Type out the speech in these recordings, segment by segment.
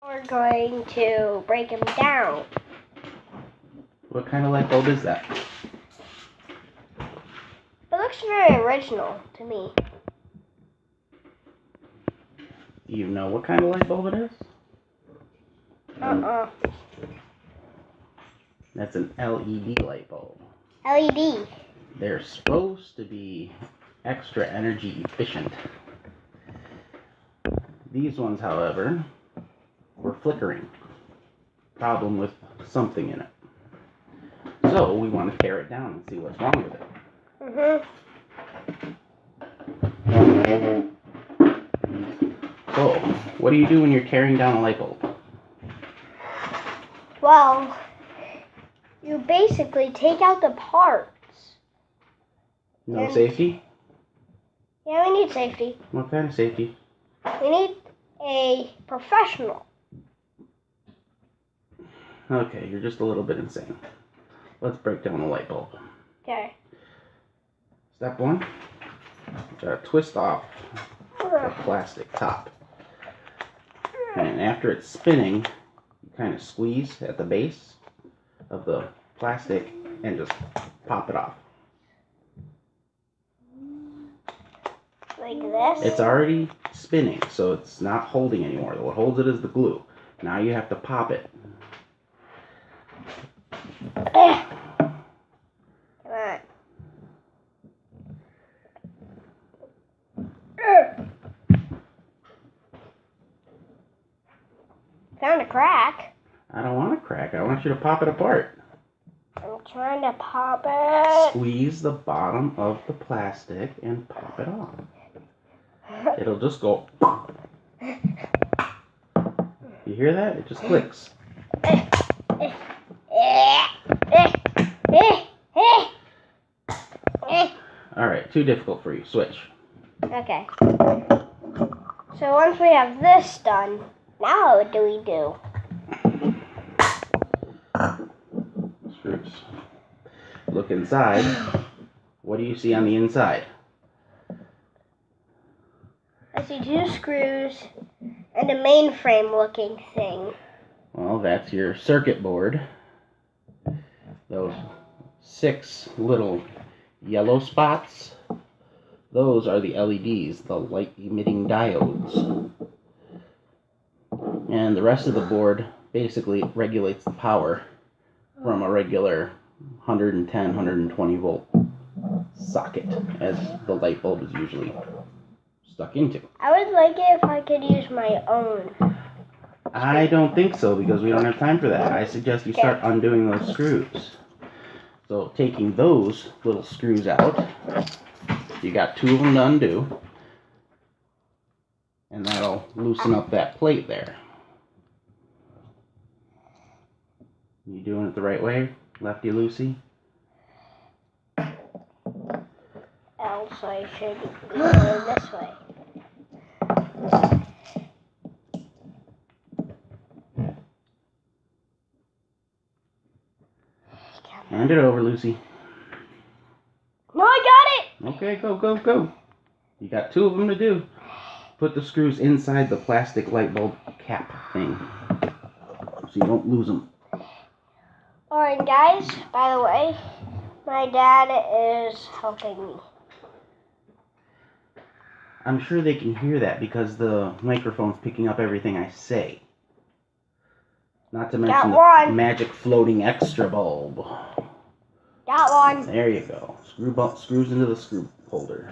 We're going to break them down. What kind of light bulb is that? It looks very original to me. Do you know what kind of light bulb it is? That's an LED light bulb. LED. They're supposed to be extra energy efficient. These ones, however, were flickering. Problem with something in it. So we want to tear it down and see what's wrong with it. So, what do you do when you're tearing down a light bulb? Well, you basically take out the parts. No safety? Yeah, we need safety. What kind of safety? We need a professional. Okay, you're just a little bit insane. Let's break down the light bulb. Okay. Step one, gotta twist off the plastic top. And after it's spinning, you kind of squeeze at the base of the plastic and just pop it off. Like this? It's already spinning, so it's not holding anymore. What holds it is the glue. Now you have to pop it. Come on. Found a crack. I don't want a crack. I want you to pop it apart. I'm trying to pop it. Squeeze the bottom of the plastic and pop it off. It'll just go. You hear that? It just clicks. Alright, too difficult for you. Switch. Okay. So once we have this done, now what do we do? Screws. Look inside. What do you see on the inside? I see 2 screws and a mainframe looking thing. Well, that's your circuit board. Those 6 little yellow spots, those are the LEDs, the light emitting diodes. And the rest of the board basically regulates the power from a regular 110, 120 volt socket, as the light bulb is usually stuck into. I would like it if I could use my own. I don't think so, because we don't have time for that. I suggest you start undoing those screws. So taking those little screws out, you got 2 of them to undo, and that'll loosen up that plate there. You doing it the right way, lefty loosey? Else I should be going this way. Hand it over, Lucy. No, I got it! Okay, go, go, go. You got 2 of them to do. Put the screws inside the plastic light bulb cap thing, so you don't lose them. Alright guys, by the way, my dad is helping me. I'm sure they can hear that because the microphone's picking up everything I say. Not to mention the magic floating extra bulb. Got one. There you go. Screws into the screw holder.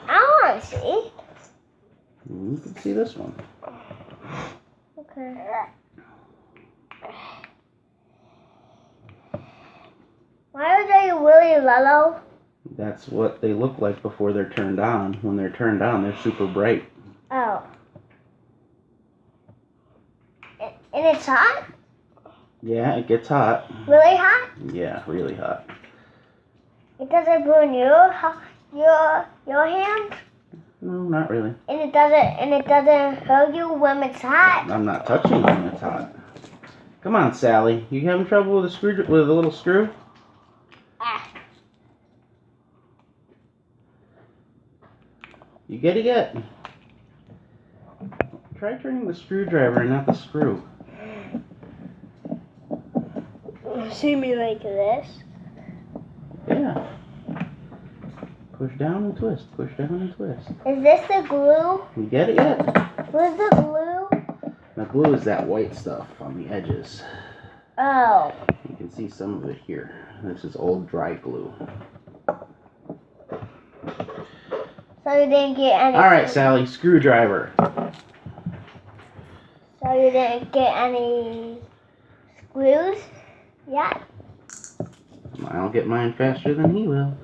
I want to see. You can see this one. Okay. Why are they really yellow? That's what they look like before they're turned on. When they're turned on, they're super bright. Oh. And it's hot? Yeah, it gets hot. Really hot? Yeah, really hot. It doesn't burn your hands? No, not really. And it doesn't hurt you when it's hot? I'm not touching it when it's hot. Come on, Sally. You having trouble with a little screw? You get it yet? Try try turning the screwdriver and not the screw. See me like this? Yeah. Push down and twist. Push down and twist. Is this the glue? You get it yet? Where's the glue? The glue is that white stuff on the edges. Oh. You can see some of it here. This is old dry glue. So you didn't get any. Alright, Sally, screwdriver. So you didn't get any screws? Yeah. I'll get mine faster than he will.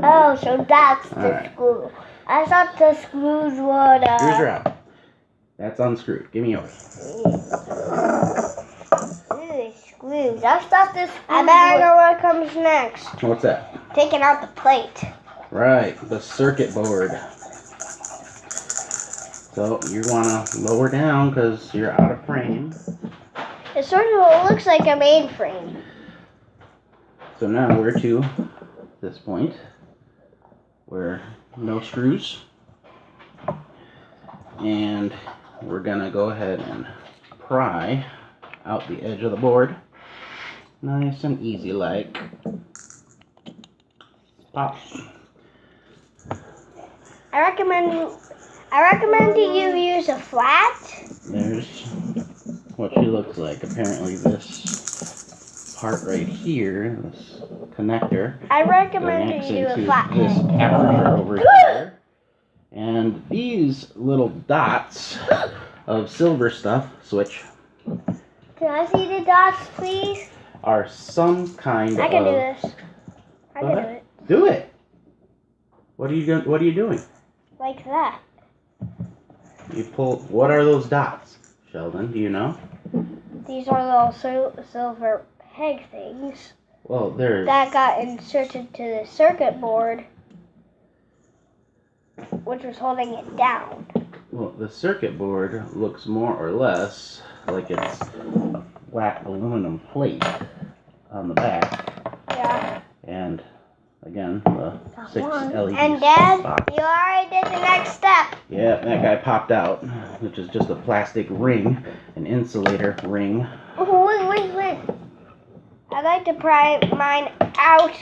Oh, so that's the Alright. screw. I thought the screws would. Screws are out. That's unscrewed. Give me yours. Ooh, screws. I thought the screws. I better know what comes next. What's that? Taking out the plate. Right, the circuit board. So you want to lower down because you're out of frame. It sort of looks like a mainframe. So now we're to this point where no screws. And we're going to go ahead and pry out the edge of the board. Nice and easy like. Pop. I recommend you use a flat. There's what she looks like. Apparently this part right here, this connector, I recommend connects you use into a flat. this aperture over here. And these little dots of silver stuff, switch, Can I see the dots, please? are some kind I can of... do this. I can do it. Do it. What are you doing? Like that. You pull. What are those dots, Sheldon? Do you know? These are little silver peg things Well, there's. that got inserted to the circuit board, which was holding it down. Well, the circuit board looks more or less like it's a flat aluminum plate on the back, Yeah. and again the 6 LED And Dad, spots. you already did the next step. Yeah, that guy popped out, which is just a plastic ring, an insulator ring. Oh, wait. I'd like to pry mine out.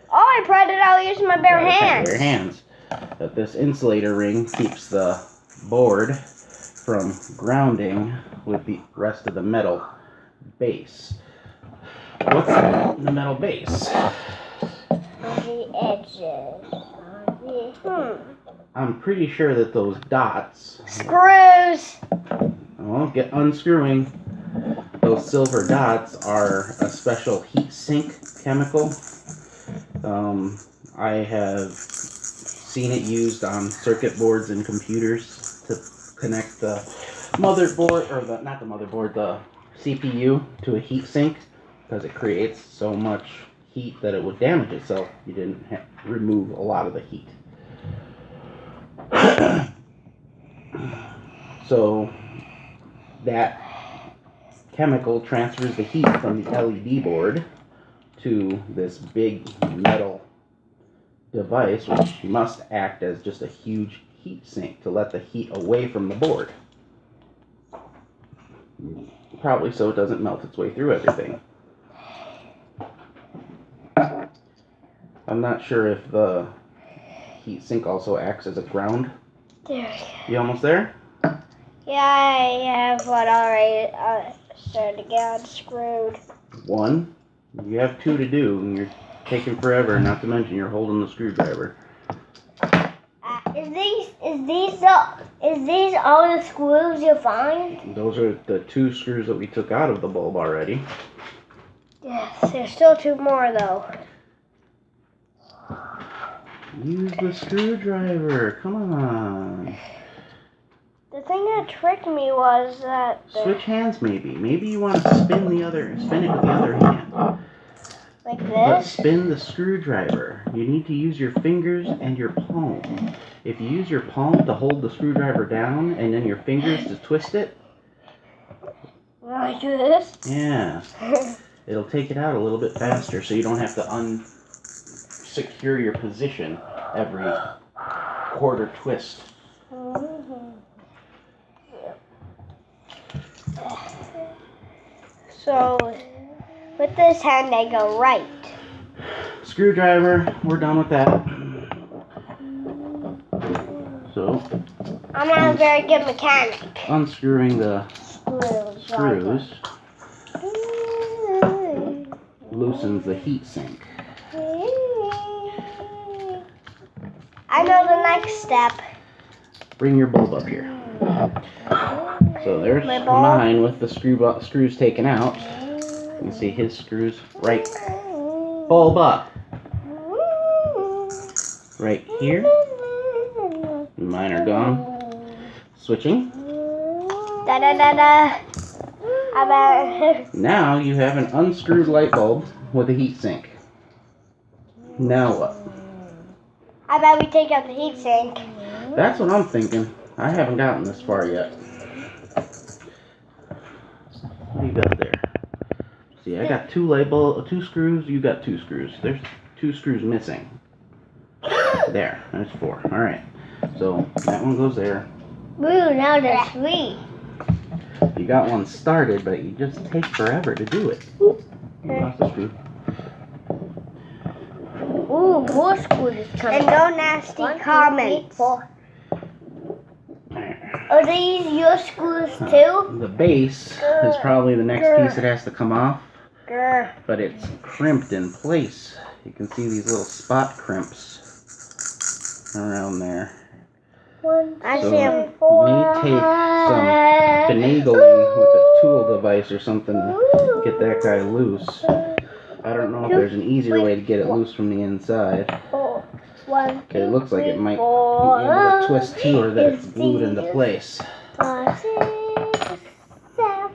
Oh, I pried it out using my bare hands. Bare hands. But this insulator ring keeps the board from grounding with the rest of the metal base. What's in the metal base? On the edges. I'm pretty sure that those dots, Screws. well, get unscrewing. Those silver dots are a special heat sink chemical. I have seen it used on circuit boards and computers to connect the motherboard, or not the motherboard, the CPU to a heat sink, because it creates so much heat that it would damage itself if you didn't remove a lot of the heat. So that chemical transfers the heat from the LED board to this big metal device, which must act as just a huge heat sink to let the heat away from the board. Probably so it doesn't melt its way through everything. I'm not sure if the heat sink also acts as a ground. There we go. You almost there? Yeah, I have one already started to get unscrewed. One. You have 2 to do, and you're taking forever, not to mention you're holding the screwdriver. Is these all the screws you find? Those are the 2 screws that we took out of the bulb already. Yes, there's still 2 more though. Use the screwdriver. Come on. The thing that tricked me was that Switch hands, maybe. Maybe you want to spin it with the other hand. like But this. spin the screwdriver. You need to use your fingers and your palm. If you use your palm to hold the screwdriver down and then your fingers to twist it, Like this. yeah, it'll take it out a little bit faster, so you don't have to unsecure your position every quarter twist. So, with this hand, I go right. Screwdriver, we're done with that. So, I'm not a very good mechanic. unscrewing the screws loosens the heat sink. I know the next step. Bring your bulb up here. So there's My bulb? mine with the screws taken out. You can see his screws right. Bulb up. Right here. Mine are gone. Switching. Da da da da. Now you have an unscrewed light bulb with a heat sink. Now what? I bet we take out the heat sink. That's what I'm thinking. I haven't gotten this far yet. What do you got there? See, I got two screws. You got 2 screws. There's 2 screws missing. There, there's 4. All right. So that one goes there. Ooh, now there's 3. You got one started, but you just take forever to do it. Ooh, lost a screw. Ooh, more screws coming. And no nasty comments. Are these your screws too? The base is probably the next piece that has to come off, but it's crimped in place. You can see these little spot crimps around there. I So see them. it may take some finagling with a tool device or something to get that guy loose. I don't know if there's an easier way to get it loose from the inside. Okay, it looks like it might be able to twist too, or that it's glued into place.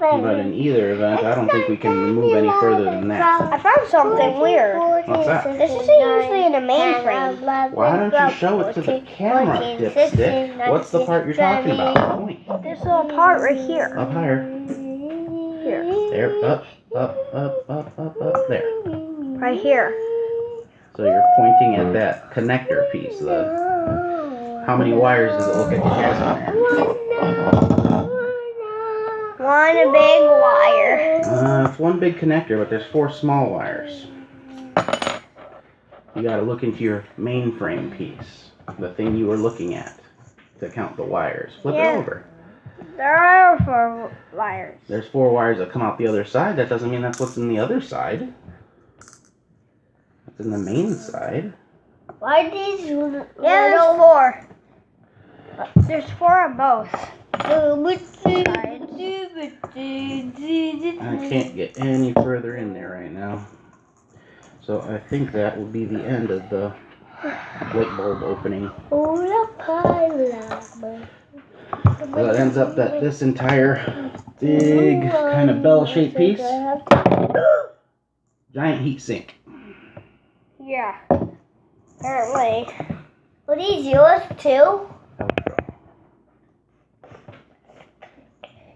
But in either event, I don't think we can remove any further than that. I found something weird. What's that? This isn't usually in a mainframe. Why don't you show it to the camera, dipstick? What's the part you're talking about? Point. This little part right here. Up higher. Here. There, up, there. Right here. So you're pointing at that connector piece. How many wires does it look like it has on there? One big wire. It's one big connector, but there's 4 small wires. You gotta look into your mainframe piece, the thing you were looking at, to count the wires. Flip it over. There are 4 wires. There's 4 wires that come out the other side. That doesn't mean that's what's in the other side. It's in the main side. Why these? Yeah, there's 4. There's 4 on both. I can't get any further in there right now. So I think that will be the end of the light bulb opening. So that ends up that this entire big kind of bell-shaped piece, giant heat sink. Yeah. Apparently. Are these yours too?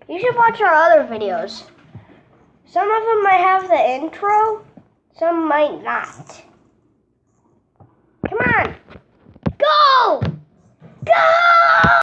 You should watch our other videos. Some of them might have the intro, some might not. Come on. Go! Go!